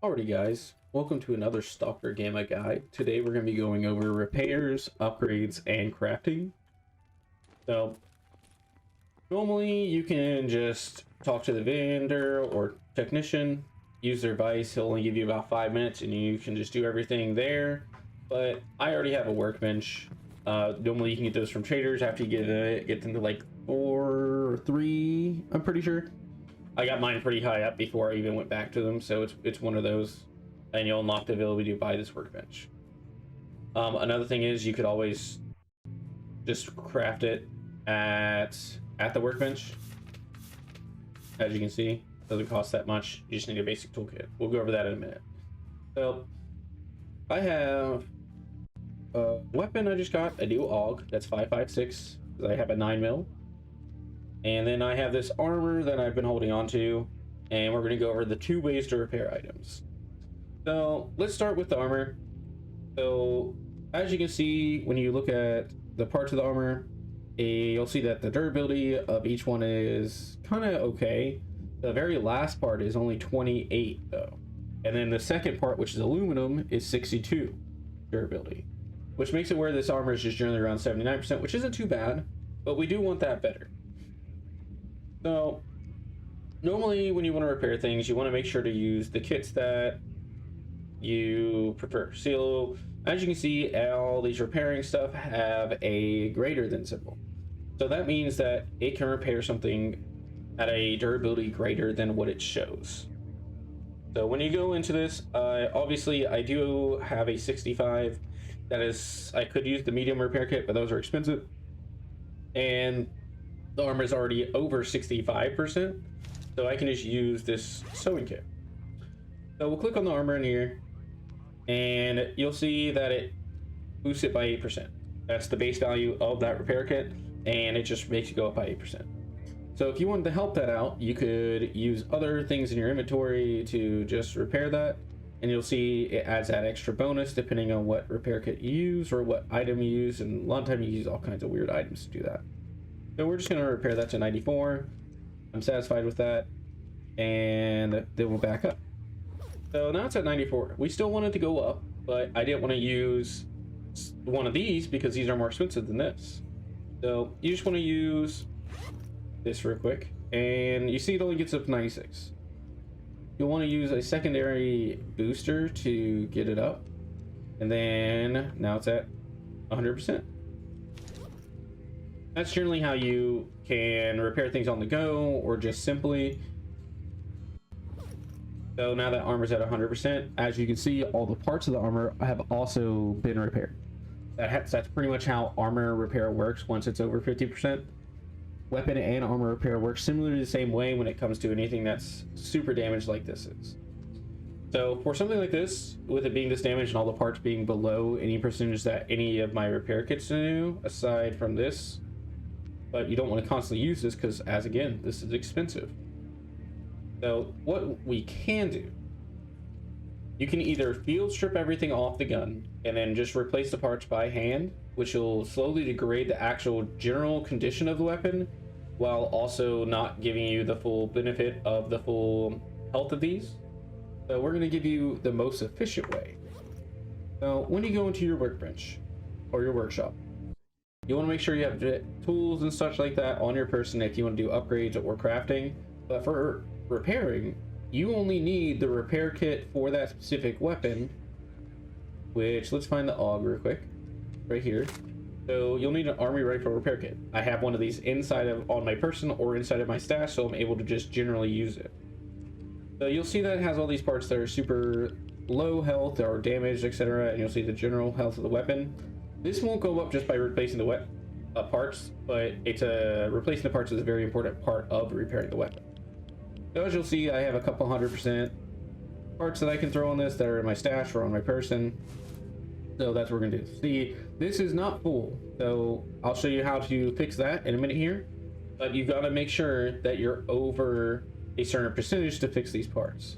Alrighty guys, welcome to another Stalker GAMMA guide. Today we're going to be going over repairs, upgrades, and crafting. So, normally you can just talk to the vendor or technician, use their advice. He'll only give you about 5 minutes and you can just do everything there. But I already have a workbench. Normally you can get those from traders after you get them to like 4 or 3, I'm pretty sure. I got mine pretty high up before I even went back to them, so it's one of those, and you'll unlock the ability to buy this workbench. Another thing is you could always just craft it at the workbench. As you can see, it doesn't cost that much. You just need a basic toolkit. We'll go over that in a minute. So I have a weapon. I just got a new AUG that's 5.56 because I have a 9mm. And then I have this armor that I've been holding on to, and we're going to go over the 2 ways to repair items. So let's start with the armor. So as you can see, when you look at the parts of the armor, you'll see that the durability of each one is kind of okay. The very last part is only 28 though. And then the second part, which is aluminum, is 62 durability, which makes it where this armor is just generally around 79%, which isn't too bad, but we do want that better. So normally when you want to repair things, you want to make sure to use the kits that you prefer. So as you can see, all these repairing stuff have a greater than symbol. So that means that it can repair something at a durability greater than what it shows. So when you go into this, obviously I do have a 65. That is, I could use the medium repair kit, but those are expensive. And the armor is already over 65%, so I can just use this sewing kit. So we'll click on the armor in here, and you'll see that it boosts it by 8%. That's the base value of that repair kit, and it just makes it go up by 8%. So if you wanted to help that out, you could use other things in your inventory to just repair that, and you'll see it adds that extra bonus depending on what repair kit you use or what item you use, and a lot of time you use all kinds of weird items to do that. So we're just going to repair that to 94. I'm satisfied with that. And then we'll back up. So now it's at 94. We still want it to go up, but I didn't want to use one of these because these are more expensive than this. So you just want to use this real quick. And you see it only gets up to 96. You'll want to use a secondary booster to get it up. And then now it's at 100%. That's generally how you can repair things on the go or just simply. So now that armor's at 100%, as you can see, all the parts of the armor have also been repaired. That's pretty much how armor repair works once it's over 50%. Weapon and armor repair works similarly the same way when it comes to anything that's super damaged like this is. So for something like this, with it being this damaged and all the parts being below any percentage that any of my repair kits do, aside from this, but you don't want to constantly use this because, as again, this is expensive. So what we can do, you can either field strip everything off the gun and then just replace the parts by hand, which will slowly degrade the actual general condition of the weapon while also not giving you the full benefit of the full health of these. So we're going to give you the most efficient way. So when you go into your workbench or your workshop, you want to make sure you have tools and such like that on your person if you want to do upgrades or crafting. But for repairing, you only need the repair kit for that specific weapon, which, let's find the AUG real quick, right here. So you'll need an army rifle repair kit. I have one of these on my person or inside of my stash, so I'm able to just generally use it. So you'll see that it has all these parts that are super low health or damaged, etc., and you'll see the general health of the weapon. This won't go up just by replacing the parts, but replacing the parts is a very important part of repairing the weapon. So as you'll see, I have a couple 100% parts that I can throw on this that are in my stash or on my person. So that's what we're gonna do. See, this is not full, so I'll show you how to fix that in a minute here. But you've got to make sure that you're over a certain percentage to fix these parts.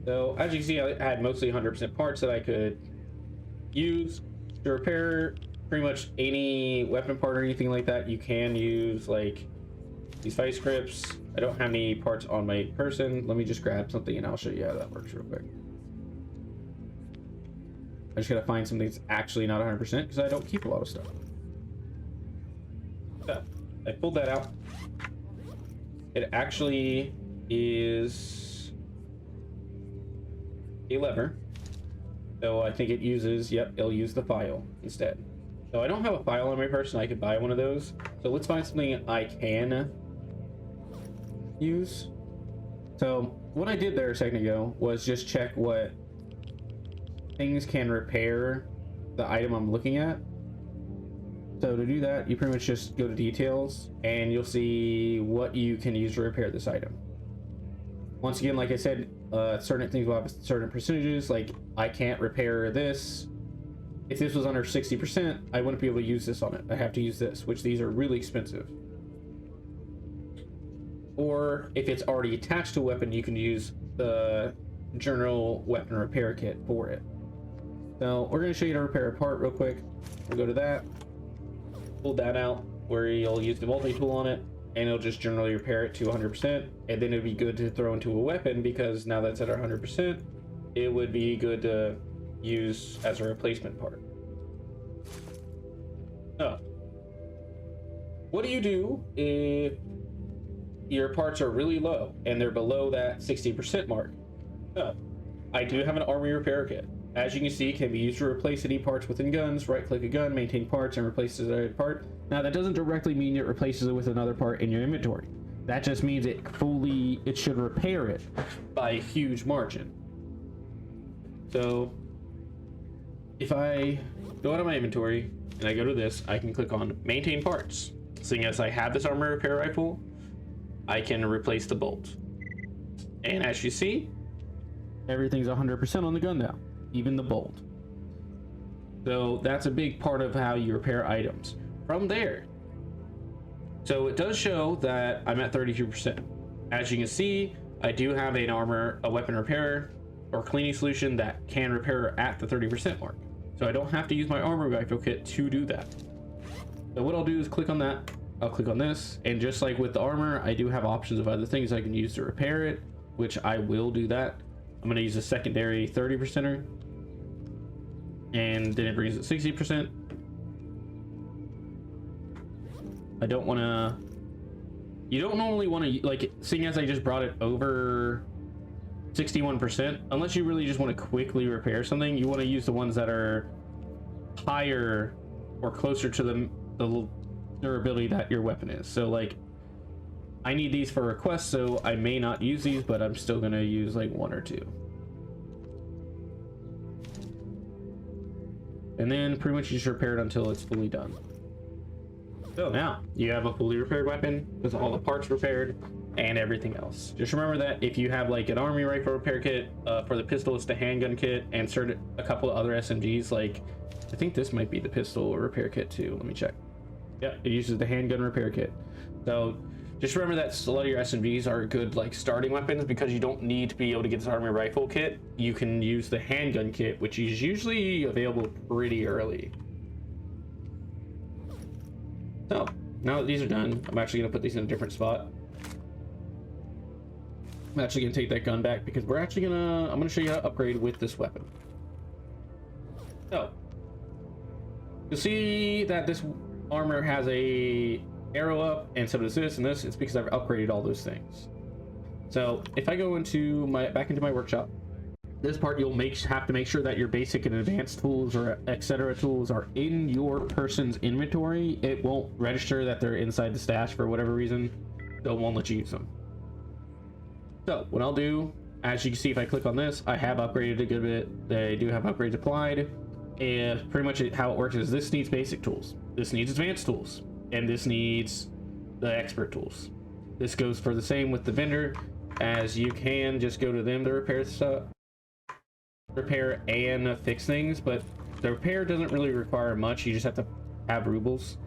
So as you can see, I had mostly 100% parts that I could use to repair pretty much any weapon part or anything like that. You can use like these vice grips. I don't have any parts on my person. Let me just grab something and I'll show you how that works real quick. I just gotta find something that's actually not 100% because I don't keep a lot of stuff. So I pulled that out. It actually is a lever. So I think it uses, yep, it'll use the file instead. So I don't have a file on my person. I could buy one of those. So let's find something I can use. So what I did there a second ago was just check what things can repair the item I'm looking at. So to do that, you pretty much just go to details and you'll see what you can use to repair this item. Once again, like I said, certain things will have certain percentages. Like I can't repair this. If this was under 60%, I wouldn't be able to use this on it. I have to use this, which these are really expensive. Or if it's already attached to a weapon, you can use the general weapon repair kit for it. So we're going to show you how to repair a part real quick. We'll go to that, pull that out where you'll use the multi-tool on it, and it'll just generally repair it to 100%. And then it'd be good to throw into a weapon because now that's at 100%, it would be good to use as a replacement part. So what do you do if your parts are really low and they're below that 60% mark? So I do have an armory repair kit. As you can see, it can be used to replace any parts within guns. Right click a gun, maintain parts, and replace the desired part. Now that doesn't directly mean it replaces it with another part in your inventory. That just means it should repair it by a huge margin. So if I go out of my inventory and I go to this, I can click on maintain parts. Seeing as I have this armor repair rifle, I can replace the bolt. And as you see, everything's 100% on the gun now, even the bolt. So that's a big part of how you repair items. From there, so it does show that I'm at 32%. As you can see, I do have a weapon repair or cleaning solution that can repair at the 30% mark. So I don't have to use my armor rifle kit to do that. So what I'll do is click on that. I'll click on this, and just like with the armor, I do have options of other things I can use to repair it, which I will do that. I'm going to use a secondary 30%er, and then it brings it 60%. I don't want to, you don't normally want to, like, seeing as I just brought it over 61%, unless you really just want to quickly repair something, you want to use the ones that are higher or closer to the durability that your weapon is. So like I need these for requests, so I may not use these, but I'm still going to use like one or two. And then pretty much you just repair it until it's fully done. So now you have a fully repaired weapon with all the parts repaired and everything else. Just remember that if you have like an army rifle repair kit, for the pistol it's the handgun kit, and a couple of other SMGs, like I think this might be the pistol repair kit too. Let me check. Yep, it uses the handgun repair kit. So just remember that a lot of your SMGs are good like starting weapons, because you don't need to be able to get this army rifle kit. You can use the handgun kit, which is usually available pretty early. So now that these are done, I'm actually going to put these in a different spot. I'm actually going to take that gun back because I'm going to show you how to upgrade with this weapon. So you'll see that this armor has a arrow up, and so does this and this. It's because I've upgraded all those things. So if I go back into my workshop, this part you'll have to make sure that your basic and advanced tools or etc. tools are in your person's inventory. It won't register that they're inside the stash for whatever reason, so it won't let you use them. So what I'll do, as you can see, if I click on this, I have upgraded a good bit. They do have upgrades applied, and pretty much how it works is this needs basic tools, this needs advanced tools, and this needs the expert tools. This goes for the same with the vendor, as you can just go to them to repair stuff, repair and fix things, but the repair doesn't really require much. You just have to have rubles.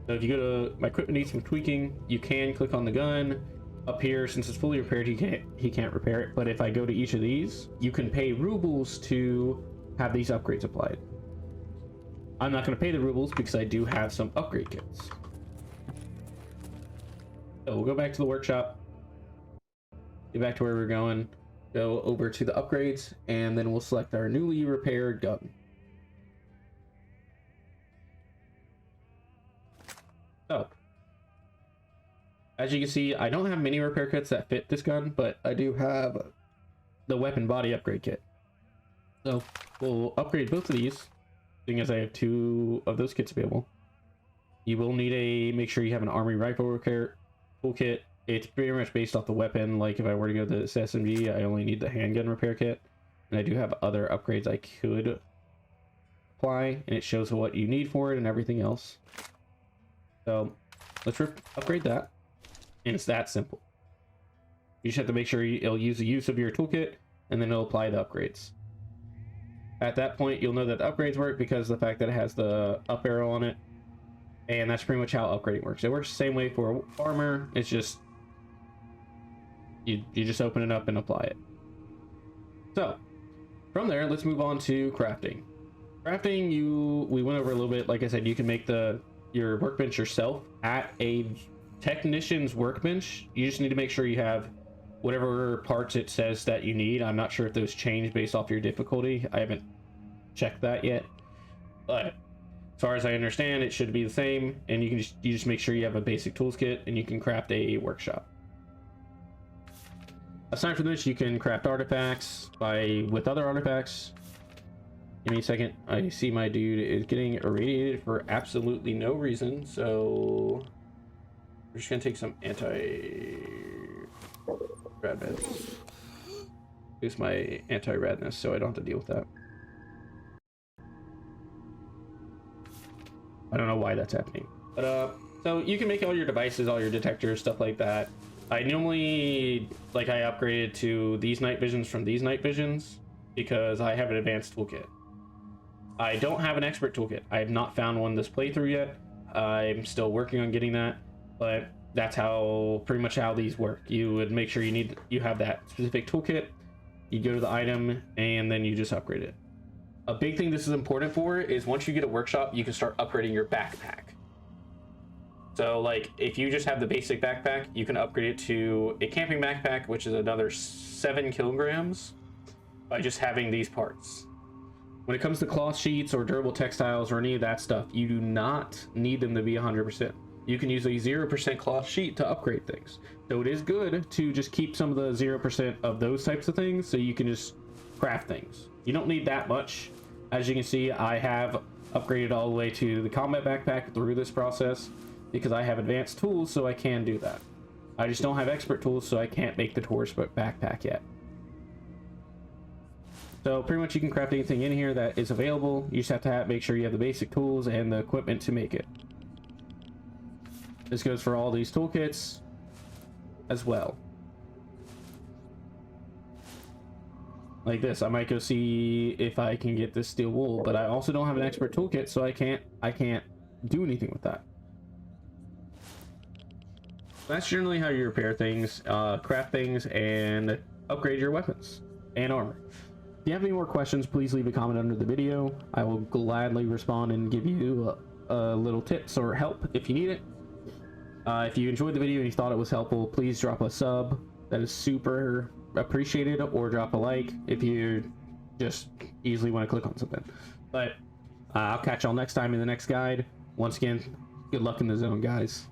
So if you go to my equipment needs some tweaking, you can click on the gun. Up here, since it's fully repaired, he can't repair it, but if I go to each of these, you can pay rubles to have these upgrades applied. I'm not going to pay the rubles because I do have some upgrade kits. So we'll go back to the workshop, get back to where we're going, go over to the upgrades, and then we'll select our newly repaired gun. So, as you can see, I don't have many repair kits that fit this gun, but I do have the weapon body upgrade kit. So we'll upgrade both of these, seeing as I have 2 of those kits available. You will need make sure you have an armory rifle repair toolkit. It's pretty much based off the weapon. Like if I were to go to this SMG, I only need the handgun repair kit, and I do have other upgrades I could apply, and it shows what you need for it and everything else. So let's upgrade that, and it's that simple. You just have to make sure it'll use the use of your toolkit, and then it'll apply the upgrades. At that point, you'll know that the upgrades work because of the fact that it has the up arrow on it, and that's pretty much how upgrading works. It works the same way for armor. It's just you just open it up and apply it. So from there, let's move on to crafting. Crafting, we went over a little bit. Like I said, you can make your workbench yourself at a technician's workbench. You just need to make sure you have whatever parts it says that you need. I'm not sure if those change based off your difficulty. I haven't checked that yet, but as far as I understand, it should be the same. And you just make sure you have a basic tools kit, and you can craft a workshop. Aside from this, you can craft artifacts with other artifacts. Give me a second. I see my dude is getting irradiated for absolutely no reason, so we're just gonna take some anti-rad meds. Boost my anti-radness so I don't have to deal with that. I don't know why that's happening, but so you can make all your devices, all your detectors, stuff like that. I normally I upgraded to these night visions from these night visions because I have an advanced toolkit. I don't have an expert toolkit. I have not found one this playthrough yet. I'm still working on getting that, but that's pretty much how these work. You would make sure you have that specific toolkit. You go to the item and then you just upgrade it. A big thing this is important for is once you get a workshop, you can start upgrading your backpack. So if you just have the basic backpack, you can upgrade it to a camping backpack, which is another 7 kilograms by just having these parts. When it comes to cloth sheets or durable textiles or any of that stuff, you do not need them to be 100%. You can use a 0% cloth sheet to upgrade things. So it is good to just keep some of the 0% of those types of things so you can just craft things. You don't need that much. As you can see, I have upgraded all the way to the combat backpack through this process because I have advanced tools, so I can do that. I just don't have expert tools, so I can't make the tourist backpack yet. So pretty much you can craft anything in here that is available. You just have to make sure you have the basic tools and the equipment to make it. This goes for all these toolkits as well. Like this, I might go see if I can get this steel wool, but I also don't have an expert toolkit, so I can't do anything with that. That's generally how you repair things, craft things, and upgrade your weapons and armor. If you have any more questions, please leave a comment under the video. I will gladly respond and give you a little tips or help if you need it. If you enjoyed the video and you thought it was helpful, please drop a sub. That is super appreciated, or drop a like if you just easily want to click on something. But I'll catch y'all next time in the next guide. Once again, good luck in the zone, guys.